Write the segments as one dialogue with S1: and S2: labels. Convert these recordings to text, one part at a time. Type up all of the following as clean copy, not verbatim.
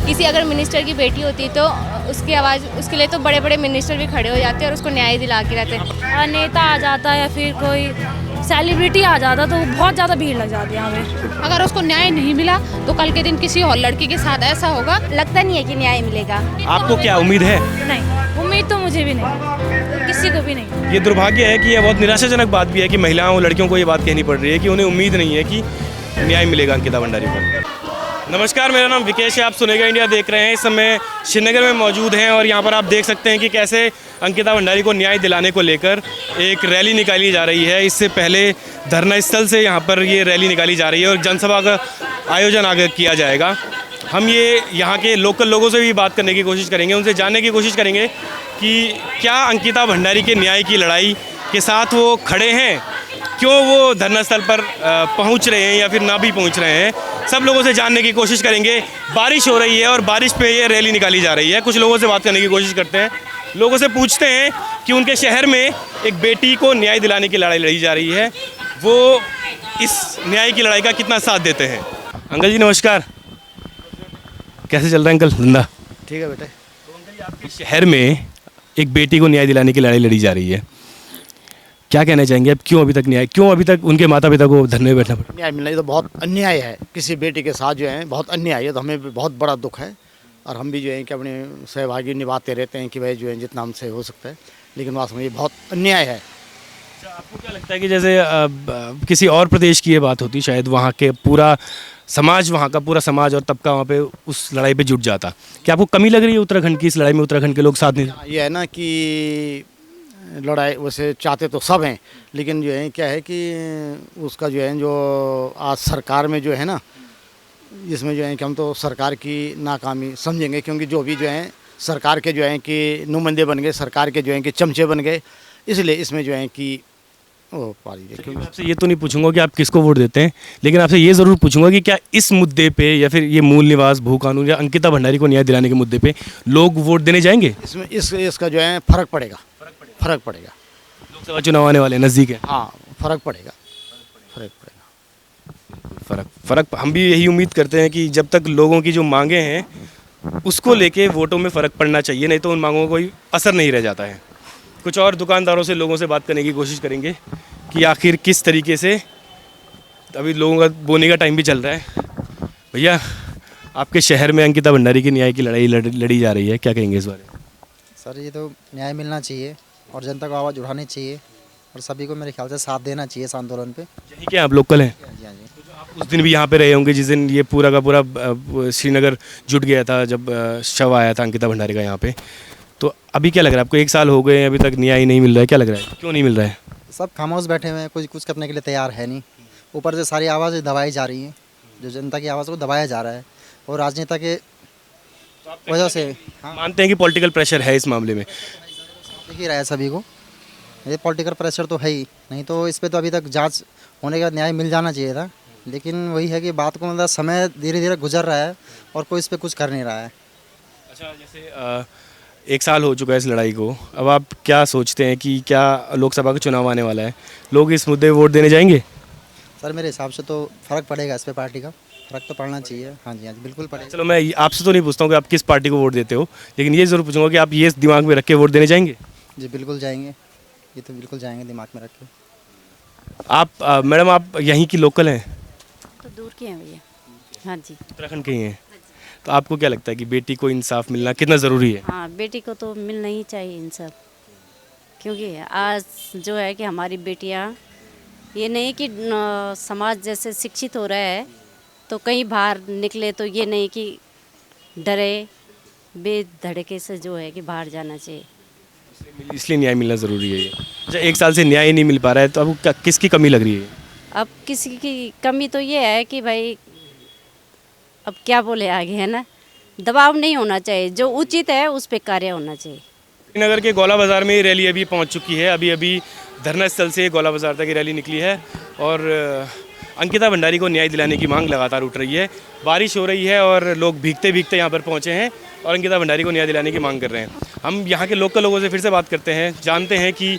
S1: किसी अगर मिनिस्टर की बेटी होती तो उसकी आवाज़, उसके लिए तो बड़े बड़े मिनिस्टर भी खड़े हो जाते हैं और उसको न्याय दिला के रहते हैं।
S2: नेता आ जाता है या फिर कोई सेलिब्रिटी आ जाता तो बहुत ज़्यादा भीड़ लग जाती है यहाँ पे।
S3: अगर उसको न्याय नहीं मिला तो कल के दिन किसी और लड़की के साथ ऐसा होगा।
S1: लगता नहीं है कि न्याय मिलेगा।
S4: आपको क्या उम्मीद है?
S2: नहीं, उम्मीद तो मुझे भी नहीं, किसी को भी नहीं।
S4: ये दुर्भाग्य है कि यह बहुत निराशाजनक बात भी है कि महिलाओं और लड़कियों को ये बात कहनी पड़ रही है कि उन्हें उम्मीद नहीं है कि न्याय मिलेगा अंकिता भंडारी को। नमस्कार, मेरा नाम विकेश है, आप सुनेगा इंडिया देख रहे हैं। इस समय श्रीनगर में मौजूद हैं और यहाँ पर आप देख सकते हैं कि कैसे अंकिता भंडारी को न्याय दिलाने को लेकर एक रैली निकाली जा रही है। इससे पहले धरना स्थल से यहाँ पर ये रैली निकाली जा रही है और जनसभा का आयोजन आगे किया जाएगा। हम ये यहाँ के लोकल लोगों से भी बात करने की कोशिश करेंगे, उनसे जानने की कोशिश करेंगे कि क्या अंकिता भंडारी के न्याय की लड़ाई के साथ वो खड़े हैं, क्यों वो धरना स्थल पर पहुंच रहे हैं या फिर ना भी पहुंच रहे हैं। सब लोगों से जानने की कोशिश करेंगे। बारिश हो रही है और बारिश पे ये रैली निकाली जा रही है। कुछ लोगों से बात करने की कोशिश करते हैं, लोगों से पूछते हैं कि उनके शहर में एक बेटी को न्याय दिलाने की लड़ाई लड़ी जा रही है, वो इस न्याय की लड़ाई का कितना साथ देते हैं। अंकल जी नमस्कार, कैसे चल रहा है अंकल धंधा?
S5: ठीक है बेटे।
S4: तो अंकल जी, आपके शहर में एक बेटी को न्याय दिलाने की लड़ाई लड़ी जा रही है, क्या कहना चाहेंगे आप? क्यों अभी तक उनके माता पिता को धरने में बैठना पड़ा?
S5: न्याय मिलना ये तो बहुत अन्याय है, किसी बेटी के साथ जो है बहुत अन्याय है। तो हमें भी बहुत बड़ा दुख है और हम भी जो है कि अपने सहभागी निभाते रहते हैं कि भाई जो है जितना हमसे हो सकता है, लेकिन वास्तव में ये बहुत अन्याय है।
S4: अच्छा, आपको क्या लगता है कि जैसे किसी और प्रदेश की ये बात होती, शायद वहाँ के पूरा समाज, वहाँ का पूरा समाज और तबका वहाँ पे उस लड़ाई पे जुट जाता, क्या आपको कमी लग रही है उत्तराखंड की इस लड़ाई में? उत्तराखंड के लोग साथ नहीं?
S5: ये है ना कि लड़ाई वैसे चाहते तो सब हैं, लेकिन जो है क्या है कि उसका जो है जो आज सरकार में जो है ना, इसमें जो है कि हम तो सरकार की नाकामी समझेंगे, क्योंकि जो भी जो है सरकार के जो है कि नुमाइंदे बन गए, सरकार के जो है कि चमचे बन गए, इसलिए इसमें जो है कि वो पारी।
S4: क्योंकि आपसे ये तो नहीं पूछूंगा कि आप किसको वोट देते हैं, लेकिन आपसे ये ज़रूर पूछूंगा कि क्या इस मुद्दे पे या फिर ये मूल निवास भू कानून या अंकिता भंडारी को न्याय दिलाने के मुद्दे पे लोग वोट देने जाएंगे?
S5: इसमें इसका जो है फर्क पड़ेगा।
S4: लोकसभा चुनाव आने वाले नज़दीक है।
S5: हाँ, फर्क पड़ेगा।
S4: फ़र्क हम भी यही उम्मीद करते हैं कि जब तक लोगों की जो मांगे हैं उसको लेके वोटों में फ़र्क पड़ना चाहिए, नहीं तो उन मांगों का कोई असर नहीं रह जाता है। कुछ और दुकानदारों से, लोगों से बात करने की कोशिश करेंगे कि आखिर किस तरीके से, अभी लोगों का बोने का टाइम भी चल रहा है। भैया, आपके शहर में अंकिता भंडारी की न्याय की लड़ाई लड़ी जा रही है, क्या कहेंगे इस बारे में?
S6: सर ये तो न्याय मिलना चाहिए और जनता को आवाज़ उठानी चाहिए और सभी को मेरे ख्याल से साथ देना चाहिए इस आंदोलन पे।
S4: यही क्या आप लोकल हैं?
S6: जी हाँ जी।
S4: आप उस दिन भी यहाँ पे रहे होंगे जिस दिन ये पूरा का पूरा श्रीनगर जुट गया था, जब शव आया था अंकिता भंडारी का यहाँ पे। तो अभी क्या लग रहा है आपको? 1 साल हो गए, अभी तक न्याय नहीं मिल रहा है, क्या लग रहा है, क्यों नहीं मिल रहा है?
S6: सब खामोश बैठे हुए हैं, कुछ करने के लिए तैयार है नहीं। ऊपर से सारी आवाज़ें दबाई जा रही हैं, जो जनता की आवाज़ को दबाया जा रहा है और राजनेता के वजह से।
S4: मानते हैं कि पॉलिटिकल प्रेशर है इस मामले में?
S6: दिख ही रहा है सभी को, ये पॉलिटिकल प्रेशर तो है ही, नहीं तो इस पर तो अभी तक जांच होने का न्याय मिल जाना चाहिए था। लेकिन वही है कि बात को मतलब समय धीरे धीरे गुजर रहा है और कोई इस पर कुछ कर नहीं रहा है।
S4: अच्छा, जैसे 1 साल हो चुका है इस लड़ाई को, अब आप क्या सोचते हैं कि क्या लोकसभा का चुनाव आने वाला है, लोग इस मुद्दे वोट देने जाएंगे?
S6: सर मेरे हिसाब से तो फ़र्क पड़ेगा इस पर, पार्टी का फ़र्क तो पड़ना चाहिए। हाँ जी, बिल्कुल पड़ेगा।
S4: चलो, मैं आपसे तो नहीं पूछता हूँ कि आप किस पार्टी को वोट देते हो, लेकिन ये ज़रूर पूछूंगा कि आप ये दिमाग में रख के वोट देने जाएंगे?
S6: जी बिल्कुल जाएंगे, ये तो बिल्कुल जाएंगे दिमाग में रख के।
S4: आप मैडम, आप यहीं की लोकल हैं?
S2: तो दूर के हैं भैया। हाँ जी,
S4: उत्तराखंड के ही हैं। तो आपको क्या लगता है कि बेटी को इंसाफ मिलना कितना ज़रूरी है?
S2: हाँ, बेटी को तो मिलना ही चाहिए इंसाफ, क्योंकि आज जो है कि हमारी बेटियाँ, ये नहीं कि समाज जैसे शिक्षित हो रहा है तो कहीं बाहर निकले तो ये नहीं कि डरे बेधड़के से जो है कि बाहर जाना चाहिए।
S4: इसलिए न्याय मिलना ज़रूरी है। अच्छा, 1 साल से न्याय नहीं मिल पा रहा है, तो आपको किसकी कमी लग रही है?
S2: अब किसी की कमी तो ये है कि भाई अब क्या बोले आगे, है ना, दबाव नहीं होना चाहिए, जो उचित है उस पर कार्य होना चाहिए।
S4: श्रीनगर के गोला बाज़ार में ये रैली अभी पहुंच चुकी है। अभी धरना स्थल से गोला बाज़ार तक ये रैली निकली है और अंकिता भंडारी को न्याय दिलाने की मांग लगातार उठ रही है। बारिश हो रही है और लोग भीगते भीगते यहाँ पर पहुँचे हैं और अंकिता भंडारी को न्याय दिलाने की मांग कर रहे हैं। हम यहाँ के लोकल लोगों से फिर से बात करते हैं, जानते हैं कि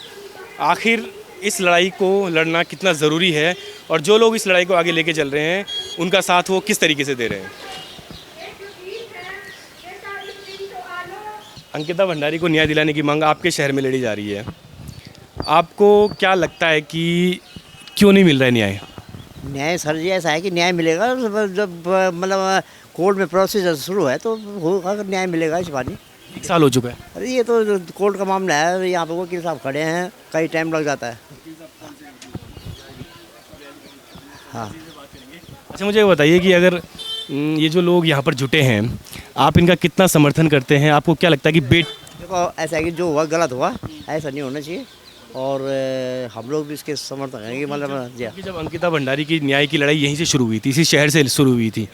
S4: आखिर इस लड़ाई को लड़ना कितना ज़रूरी है और जो लोग इस लड़ाई को आगे लेके चल रहे हैं उनका साथ वो किस तरीके से दे रहे हैं। अंकिता भंडारी को न्याय दिलाने की मांग आपके शहर में लड़ी जा रही है। आपको क्या लगता है कि क्यों नहीं मिल रहा है न्याय?
S7: न्याय सर जी ऐसा है कि न्याय मिलेगा जब मतलब कोर्ट में प्रोसीजर शुरू है तो होगा, अगर न्याय मिलेगा इस बार।
S4: 1 साल हो चुका है।
S7: अरे ये तो कोर्ट का मामला है, यहाँ पे वकील साहब खड़े हैं, कई टाइम लग जाता है। हाँ।
S4: अच्छा, मुझे बताइए कि अगर ये जो लोग यहाँ पर जुटे हैं, आप इनका कितना समर्थन करते हैं? आपको क्या लगता है कि
S7: देखो ऐसा है कि जो हुआ गलत हुआ, ऐसा नहीं होना चाहिए, और हम लोग भी इसके समर्थन करेंगे। मतलब
S4: कि जब अंकिता भंडारी की न्याय की लड़ाई यहीं से शुरू हुई थी, इसी शहर से शुरू हुई थी,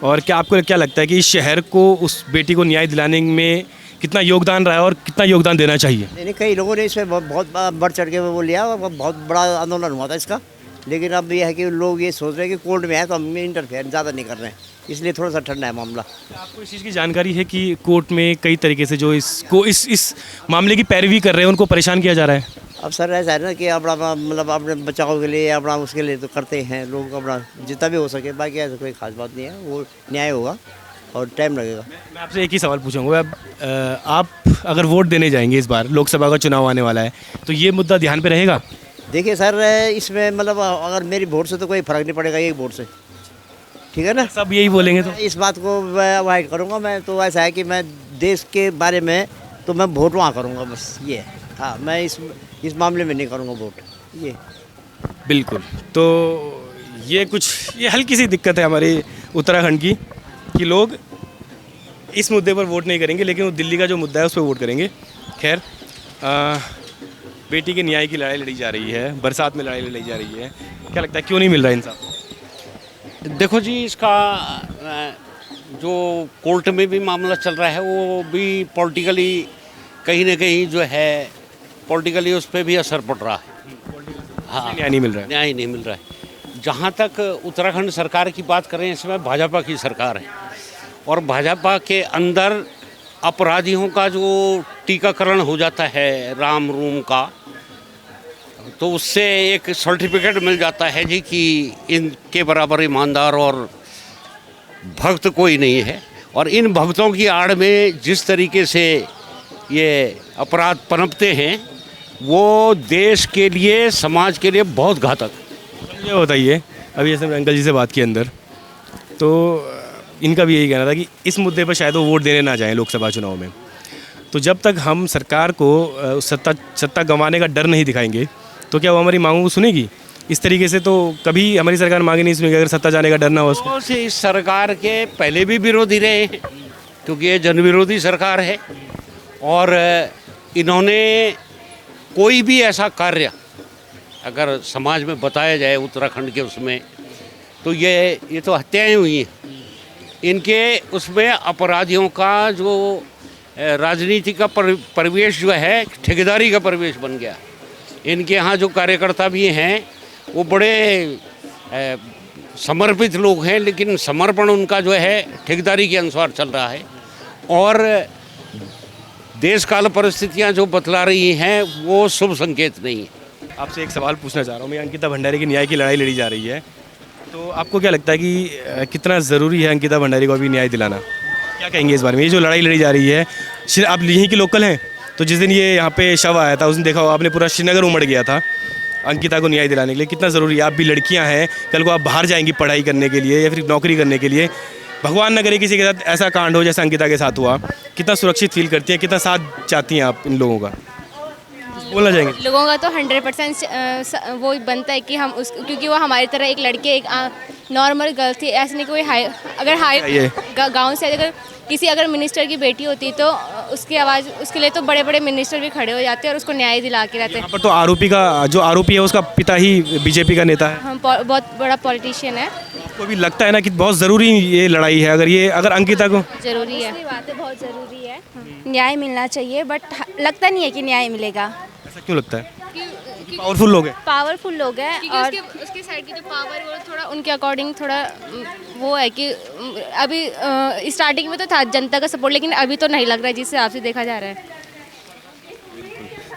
S4: और क्या आपको क्या लगता है कि इस शहर को, उस बेटी को न्याय दिलाने में कितना योगदान रहा है और कितना योगदान देना चाहिए?
S7: नहीं, कई लोगों ने इसमें बहुत बढ़ चढ़ के वो लिया, और बहुत बड़ा आंदोलन हुआ था इसका। लेकिन अब ये है कि लोग ये सोच रहे हैं कि कोर्ट में है तो हम इंटरफेयर ज़्यादा नहीं कर रहे हैं, इसलिए थोड़ा सा ठंडा है मामला।
S4: आपको इस चीज़ की जानकारी है कि कोर्ट में कई तरीके से जो इसको इस मामले की पैरवी कर रहे हैं उनको परेशान किया जा रहा है?
S7: अब सर ऐसा है ना कि अपना मतलब अपने बचाव के लिए, अपना उसके लिए तो करते हैं लोग, अपना जितना भी हो सके। बाकी ऐसा कोई खास बात नहीं है, वो न्याय होगा और टाइम लगेगा।
S4: मैं आपसे एक ही सवाल पूछूंगा, अब आप अगर वोट देने जाएंगे, इस बार लोकसभा का चुनाव आने वाला है, तो ये मुद्दा ध्यान पे रहेगा?
S7: देखिए सर, इसमें मतलब अगर मेरी वोट से तो कोई फ़र्क नहीं पड़ेगा, एक वोट से, ठीक है ना?
S4: सब यही बोलेंगे तो
S7: इस बात को अवॉइड करूँगा मैं। तो ऐसा है कि मैं देश के बारे में तो मैं वोट वहाँ करूँगा, बस ये है। हाँ, मैं इस मामले में नहीं करूँगा वोट, ये
S4: बिल्कुल। तो ये हल्की सी दिक्कत है हमारे उत्तराखंड की, कि लोग इस मुद्दे पर वोट नहीं करेंगे, लेकिन वो दिल्ली का जो मुद्दा है उस पर वोट करेंगे। खैर, बेटी के न्याय की लड़ाई लड़ी जा रही है, बरसात में लड़ाई लड़ी जा रही है। क्या लगता है क्यों नहीं मिल रहा है इंसाफ?
S8: देखो जी, इसका जो कोर्ट में भी मामला चल रहा है वो भी पॉलिटिकली कहीं ना कहीं जो है पॉलिटिकली उस पर भी असर पड़ रहा है। हाँ,
S4: न्याय नहीं मिल रहा है।
S8: न्याय नहीं मिल रहा है। जहाँ तक उत्तराखंड सरकार की बात करें, इसमें भाजपा की सरकार है, और भाजपा के अंदर अपराधियों का जो टीकाकरण हो जाता है राम रूम का, तो उससे एक सर्टिफिकेट मिल जाता है जी कि इनके बराबर ईमानदार और भक्त कोई नहीं है। और इन भक्तों की आड़ में जिस तरीके से ये अपराध पनपते हैं, वो देश के लिए, समाज के लिए बहुत घातक।
S4: मुझे बताइए, अभी जैसे अंकल जी से बात की अंदर, तो इनका भी यही कहना था कि इस मुद्दे पर शायद वो वोट देने ना जाएं लोकसभा चुनाव में। तो जब तक हम सरकार को सत्ता गंवाने का डर नहीं दिखाएंगे, तो क्या वो हमारी मांगों को सुनेगी? इस तरीके से तो कभी हमारी सरकार मांगे नहीं सुनेगी, अगर सत्ता जाने का डर ना हो उसको।
S8: तो इस सरकार के पहले भी विरोधी रहे हैं, क्योंकि ये जनविरोधी सरकार है, और इन्होंने कोई भी ऐसा कार्य अगर समाज में बताया जाए उत्तराखंड के उसमें, तो ये तो हत्याएं हुई हैं। इनके उसमें अपराधियों का जो राजनीति का परिवेश जो है ठेकेदारी का परिवेश बन गया। इनके यहाँ जो कार्यकर्ता भी हैं वो बड़े समर्पित लोग हैं, लेकिन समर्पण उनका जो है ठेकेदारी के अनुसार चल रहा है, और देश काल परिस्थितियाँ जो बतला रही हैं वो शुभ संकेत नहीं है।
S4: आपसे एक सवाल पूछना चाह रहा हूँ मैं, अंकिता भंडारी की न्याय की लड़ाई लड़ी जा रही है, तो आपको क्या लगता है कि कितना ज़रूरी है अंकिता भंडारी को अभी न्याय दिलाना? क्या कहेंगे इस बारे में? ये जो लड़ाई लड़ी जा रही है, आप यहीं की लोकल हैं, तो जिस दिन ये यहाँ पे शव आया था उस दिन देखा हो आपने, पूरा श्रीनगर उमड़ गया था अंकिता को न्याय दिलाने के लिए। कितना ज़रूरी है? आप भी लड़कियाँ हैं, कल को आप बाहर जाएंगी पढ़ाई करने के लिए या फिर नौकरी करने के लिए, भगवान न करे किसी के साथ ऐसा कांड हो जैसा अंकिता के साथ हुआ, कितना सुरक्षित फील करती हैं, कितना साथ चाहती हैं आप इन लोगों का? बोलना चाहेंगे?
S1: लोगों का तो 100% वो बनता है कि हम उस, क्योंकि वो हमारी तरह एक लड़की, एक नॉर्मल गर्ल थी, ऐसे नहीं कोई हाई गाँव से अगर किसी अगर मिनिस्टर की बेटी होती तो उसकी आवाज़, उसके लिए तो बड़े बड़े मिनिस्टर भी खड़े हो जाते और उसको न्याय दिला के रहते हैं।
S4: पर तो जो आरोपी है उसका पिता ही बीजेपी का नेता है,
S1: हम बहुत बड़ा पॉलिटिशियन है।
S4: आपको भी लगता है ना कि बहुत ज़रूरी ये लड़ाई है? अगर अंकिता को
S1: ज़रूरी है,
S9: बात है, बहुत ज़रूरी है, न्याय मिलना चाहिए, बट लगता नहीं है कि न्याय मिलेगा।
S4: ऐसा क्यों लगता है? पावरफुल लोग हैं,
S9: पावरफुल लोग हैं, और
S1: उसके साइड की जो पावर है वो थोड़ा उनके अकॉर्डिंग थोड़ा वो है कि अभी स्टार्टिंग में तो था जनता का सपोर्ट, लेकिन अभी तो नहीं लग रहा है जिस हिसाब से देखा जा रहा है।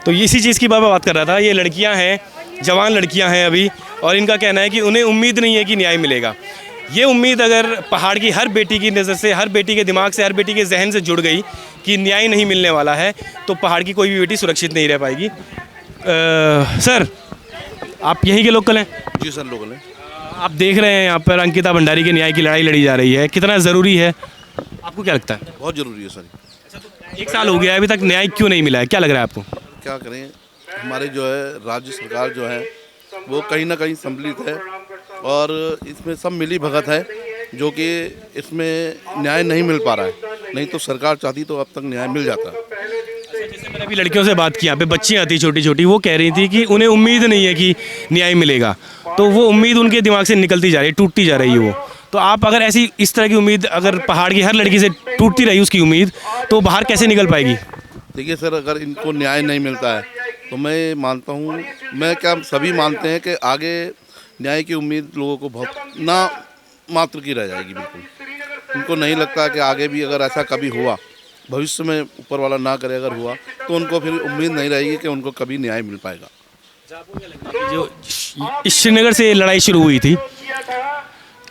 S4: तो इसी चीज़ की बात कर रहा था। ये लड़कियां हैं, जवान लड़कियां हैं अभी, और इनका कहना है कि उन्हें उम्मीद नहीं है कि न्याय मिलेगा। ये उम्मीद अगर पहाड़ की हर बेटी की नज़र से, हर बेटी के दिमाग से, हर बेटी के जहन से जुड़ गई कि न्याय नहीं मिलने वाला है, तो पहाड़ की कोई भी बेटी सुरक्षित नहीं रह पाएगी। सर, आप यहीं के लोकल हैं?
S10: जी सर, लोकल हैं।
S4: आप देख रहे हैं यहाँ पर अंकिता भंडारी के न्याय की लड़ाई लड़ी जा रही है, कितना ज़रूरी है, आपको क्या लगता है?
S10: बहुत ज़रूरी है सर।
S4: 1 साल हो गया है, अभी तक न्याय क्यों नहीं मिला है, क्या लग रहा है आपको?
S10: क्या करें, हमारे जो है राज्य सरकार जो है वो कहीं ना कहीं सम्मिलित है और इसमें सब मिली भगत है, जो कि इसमें न्याय नहीं मिल पा रहा है। नहीं तो सरकार चाहती तो अब तक न्याय मिल जाता।
S4: जैसे मैंने अभी लड़कियों से बात की, यहाँ पे बच्चियाँ आती छोटी छोटी, वो कह रही थी कि उन्हें उम्मीद नहीं है कि न्याय मिलेगा, तो वो उम्मीद उनके दिमाग से निकलती जा रही है, टूटती जा रही है वो। तो आप अगर ऐसी इस तरह की उम्मीद, अगर पहाड़ की हर लड़की से टूटती रही उसकी उम्मीद, तो बाहर कैसे निकल पाएगी?
S10: देखिए सर, अगर इनको न्याय नहीं मिलता है तो मैं मानता हूँ, मैं क्या सभी मानते हैं कि आगे न्याय की उम्मीद लोगों को बहुत ना मात्र की रह जाएगी। बिल्कुल उनको नहीं लगता कि आगे भी अगर ऐसा कभी हुआ, भविष्य में ऊपर वाला ना करे अगर हुआ, तो उनको फिर उम्मीद नहीं रहेगी कि उनको कभी न्याय मिल पाएगा।
S4: जो श्रीनगर से लड़ाई शुरू हुई थी,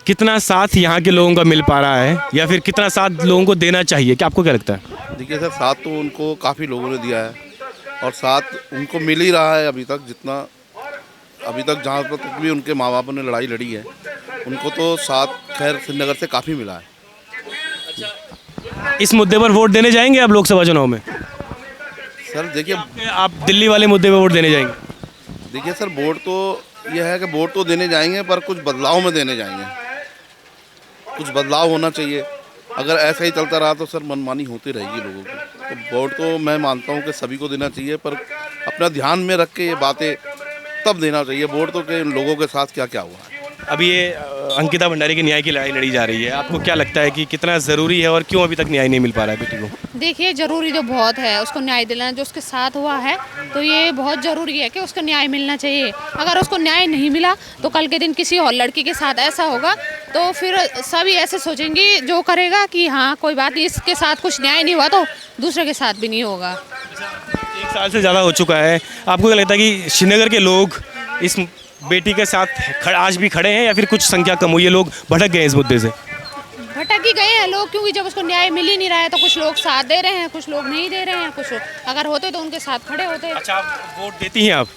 S4: कितना साथ यहाँ के लोगों का मिल पा रहा है या फिर कितना साथ लोगों को देना चाहिए, क्या आपको क्या लगता है?
S10: देखिए सर, साथ तो उनको काफ़ी लोगों ने दिया है और साथ उनको मिल ही रहा है अभी तक जहाँ तक भी उनके माँ बापों ने लड़ाई लड़ी है, उनको तो साथ खैर श्रीनगर से काफ़ी मिला है।
S4: इस मुद्दे पर वोट देने जाएंगे आप लोकसभा चुनाव में?
S10: सर देखिए,
S4: आप दिल्ली वाले मुद्दे पर वोट देने जाएंगे?
S10: देखिए सर, वोट तो यह है कि वोट तो देने जाएंगे, पर कुछ बदलाव में देने जाएंगे। कुछ बदलाव होना चाहिए। अगर ऐसा ही चलता रहा तो सर मनमानी होती रहेगी लोगों की। तो वोट तो मैं मानता हूँ कि सभी को देना चाहिए, पर अपना ध्यान में रख के ये बातें तब देना चाहिए। वोट तो के लोगों के साथ क्या क्या हुआ है।
S4: अभी ये अंकिता भंडारी की न्याय की लड़ाई लड़ी जा रही है, आपको क्या लगता है कि कितना ज़रूरी है और क्यों अभी तक न्याय नहीं मिल पा रहा है बेटी को?
S3: देखिए, ज़रूरी तो बहुत है उसको न्याय दिलाना, जो उसके साथ हुआ है, तो ये बहुत ज़रूरी है कि उसको न्याय मिलना चाहिए। अगर उसको न्याय नहीं मिला तो कल के दिन किसी और लड़की के साथ ऐसा होगा तो फिर सभी ऐसे सोचेंगे, जो करेगा कि हाँ कोई बात नहीं, इसके साथ कुछ न्याय नहीं हुआ तो दूसरे के साथ भी नहीं होगा।
S4: 1 साल से ज़्यादा हो चुका है, आपको क्या लगता है कि श्रीनगर के लोग इस बेटी के साथ आज भी खड़े हैं या फिर कुछ संख्या कम हुई है, लोग भटक गए इस मुद्दे से?
S3: भटक ही गए हैं लोग, क्योंकि जब उसको न्याय मिल ही नहीं रहा है तो कुछ लोग साथ दे रहे हैं, कुछ लोग नहीं दे रहे हैं, कुछ अगर होते तो उनके साथ खड़े होते।
S4: अच्छा, आप वोट देती हैं? आप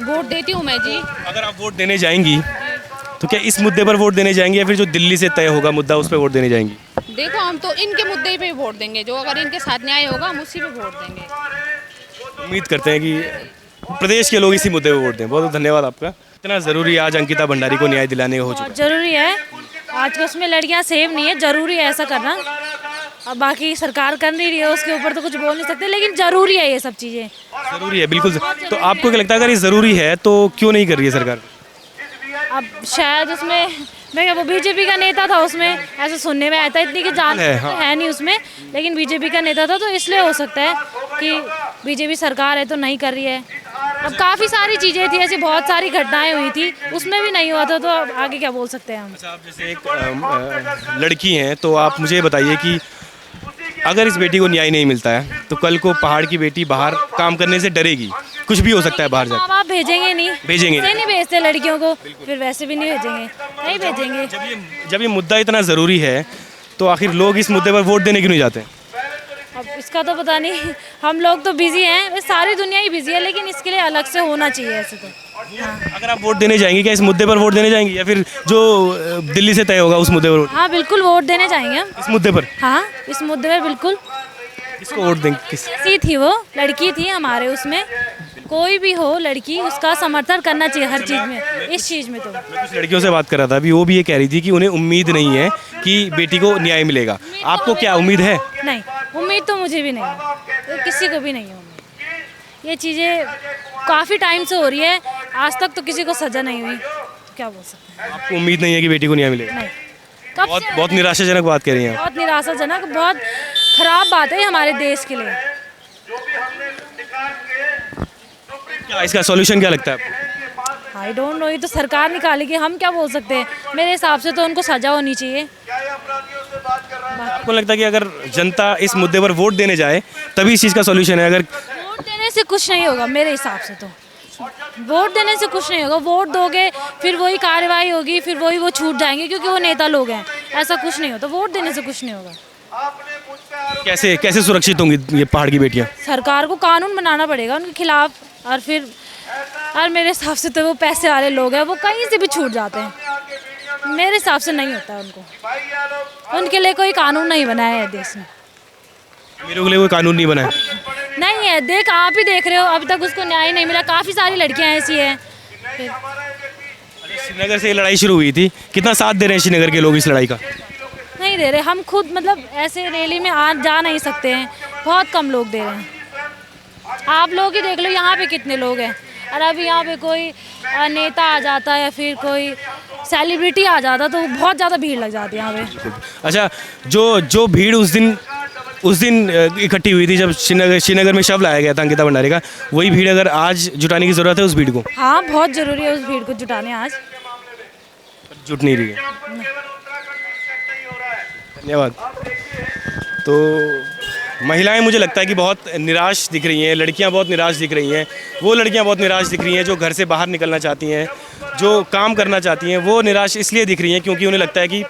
S3: वोट देती हूँ मैं जी।
S4: अगर आप वोट देने जाएंगी तो क्या इस मुद्दे पर वोट देने जाएंगी या फिर जो दिल्ली से तय होगा मुद्दा उस पर वोट देने जाएंगी?
S3: देखो, हम तो इनके मुद्दे पे वोट देंगे, जो अगर इनके साथ न्याय होगा हम उसी पे वोट देंगे।
S4: उम्मीद करते हैं कि प्रदेश के लोग इसी मुद्दे पर वोट दें। बहुत बहुत धन्यवाद आपका। इतना ज़रूरी है आज अंकिता भंडारी को न्याय दिलाने का हो चुका है।
S11: ज़रूरी है, आज के उसमें लड़कियां सेव नहीं है, ज़रूरी है ऐसा करना। अब बाकी सरकार कर नहीं रही है, उसके ऊपर तो कुछ बोल नहीं सकते, लेकिन ज़रूरी है ये सब चीज़ें।
S4: ज़रूरी है, बिल्कुल। तो आपको क्या लगता है अगर ये ज़रूरी है तो क्यों नहीं कर रही है सरकार?
S11: अब शायद उसमें मैं क्या, वो बीजेपी का नेता था, उसमें ऐसा सुनने में आता है, इतनी की जान है नहीं उसमें, लेकिन बीजेपी का नेता था तो इसलिए हो सकता है कि बीजेपी सरकार है तो नहीं कर रही है। अब काफ़ी सारी चीज़ें थी, ऐसी बहुत सारी घटनाएं हुई थी, उसमें भी नहीं हुआ था, तो अब आगे क्या बोल सकते हैं हम।
S4: अच्छा, आप जैसे एक लड़की हैं तो आप मुझे बताइए कि अगर इस बेटी को न्याय नहीं मिलता है तो कल को पहाड़ की बेटी बाहर काम करने से डरेगी, कुछ भी हो सकता है बाहर जाकर।
S11: आप भेजेंगे नहीं,
S4: भेजेंगे
S11: नहीं भेजते लड़कियों को, फिर वैसे भी नहीं भेजेंगे, नहीं भेजेंगे।
S4: जब ये मुद्दा इतना ज़रूरी है तो आखिर लोग इस मुद्दे पर वोट देने क्यों नहीं जाते?
S11: अब इसका तो पता नहीं, हम लोग तो बिजी हैं, सारी दुनिया ही बिजी है, लेकिन इसके लिए अलग से होना चाहिए ऐसे तो। हाँ।
S4: अगर आप वोट देने जाएंगे, क्या इस मुद्दे पर वोट देने जाएंगी या फिर जो दिल्ली से तय होगा उस मुद्दे पर?
S11: हाँ बिल्कुल वोट देने जाएंगे हम।
S4: इस मुद्दे पर?
S11: हाँ, इस मुद्दे पर बिल्कुल।
S4: किसको वोट देंगे? किस?
S11: कैसी थी वो लड़की थी हमारे, उसमें कोई भी हो लड़की, उसका समर्थन करना चाहिए हर चीज़ में, इस चीज़ में तो।
S4: मैं कुछ लड़कियों से बात कर रहा था अभी, वो भी ये कह रही थी कि उन्हें उम्मीद नहीं है कि बेटी को न्याय मिलेगा। आपको क्या उम्मीद है?
S11: नहीं, उम्मीद तो मुझे भी नहीं है, तो किसी को भी नहीं है उम्मीद। ये चीज़ें काफ़ी टाइम से हो रही है, आज तक तो किसी को सज़ा नहीं हुई, क्या बोल सकते हैं।
S4: आपको उम्मीद नहीं है कि बेटी को न्याय मिलेगा?
S11: नहीं।
S4: बहुत निराशाजनक बात कह रही हैं।
S11: बहुत निराशाजनक, बहुत ख़राब बात है हमारे देश के लिए।
S4: क्या इसका सॉल्यूशन क्या लगता है आपको?
S11: आई डोंट नो, ये तो सरकार निकालेगी, हम क्या बोल सकते हैं। मेरे हिसाब से तो उनको सज़ा होनी चाहिए।
S4: आपको लगता है कि अगर जनता इस मुद्दे पर वोट देने जाए तभी इस चीज़ का सॉल्यूशन है? अगर
S11: वोट देने से कुछ नहीं होगा मेरे हिसाब से तो। वोट देने से कुछ नहीं होगा। वोट दोगे फिर वही कार्रवाई होगी, फिर वही वो छूट जाएंगे क्योंकि वो नेता लोग हैं। ऐसा कुछ नहीं होता, वोट देने से कुछ नहीं होगा।
S4: कैसे कैसे सुरक्षित होंगी ये पहाड़ की बेटियाँ?
S11: सरकार को कानून बनाना पड़ेगा उनके खिलाफ। और फिर और मेरे हिसाब से तो वो पैसे वाले लोग हैं, वो कहीं से भी छूट जाते हैं। मेरे हिसाब से नहीं होता उनको, उनके लिए कोई कानून नहीं बनाया है देश में।
S4: मेरे के लिए कोई कानून नहीं बना है?
S11: नहीं है, देख आप ही देख रहे हो, अभी तक उसको न्याय नहीं मिला। काफ़ी सारी लड़कियां ऐसी हैं।
S4: श्रीनगर से ये लड़ाई शुरू हुई थी, कितना साथ दे रहे हैं श्रीनगर के लोग इस लड़ाई का?
S11: नहीं दे रहे, हम खुद मतलब ऐसे रैली में आ जा नहीं सकते हैं, बहुत कम लोग दे रहे हैं। आप लोग ही देख लो यहाँ पे कितने लोग हैं। और अभी यहाँ पे कोई नेता आ जाता है या फिर कोई सेलिब्रिटी आ जाता तो बहुत ज़्यादा भीड़ लग जाती है यहाँ पे।
S4: अच्छा, जो भीड़ उस दिन इकट्ठी हुई थी जब श्रीनगर में शव लाया गया था अंकिता भंडारी का, वही भीड़ अगर आज जुटाने की ज़रूरत है उस भीड़ को?
S11: हाँ, बहुत ज़रूरी है उस भीड़ को जुटाने आज।
S4: जुट नहीं रही है। धन्यवाद। तो महिलाएं मुझे लगता है कि बहुत निराश दिख रही हैं, लड़कियां बहुत निराश दिख रही हैं। वो लड़कियां बहुत निराश दिख रही हैं जो घर से बाहर निकलना चाहती हैं, जो काम करना चाहती हैं। वो निराश इसलिए दिख रही हैं क्योंकि उन्हें लगता है कि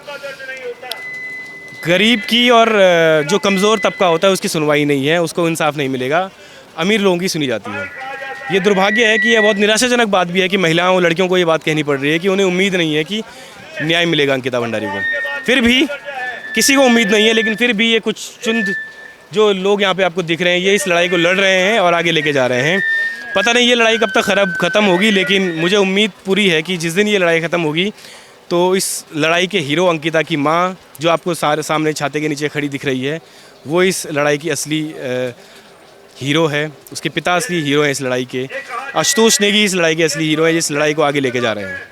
S4: गरीब की और जो कमज़ोर तबका होता है उसकी सुनवाई नहीं है, उसको इंसाफ नहीं मिलेगा, अमीर लोगों की सुनी जाती है। ये दुर्भाग्य है कि यह बहुत निराशाजनक बात भी है कि महिलाओं और लड़कियों को ये बात कहनी पड़ रही है कि उन्हें उम्मीद नहीं है कि न्याय मिलेगा अंकिता भंडारी को। फिर भी किसी को उम्मीद नहीं है, लेकिन फिर भी ये कुछ चुंद जो लोग यहाँ पे आपको दिख रहे हैं, ये इस लड़ाई को लड़ रहे हैं और आगे लेके जा रहे हैं। पता नहीं ये लड़ाई कब तक ख़त्म होगी, लेकिन मुझे उम्मीद पूरी है कि जिस दिन ये लड़ाई ख़त्म होगी तो इस लड़ाई के हीरो अंकिता की माँ, जो आपको सामने छाते के नीचे खड़ी दिख रही है, वो इस लड़ाई की असली हीरो है। उसके पिता असली हीरो हैं इस लड़ाई के। आशुतोष नेगी इस लड़ाई के असली हीरो हैं, जिस लड़ाई को आगे लेके जा रहे हैं।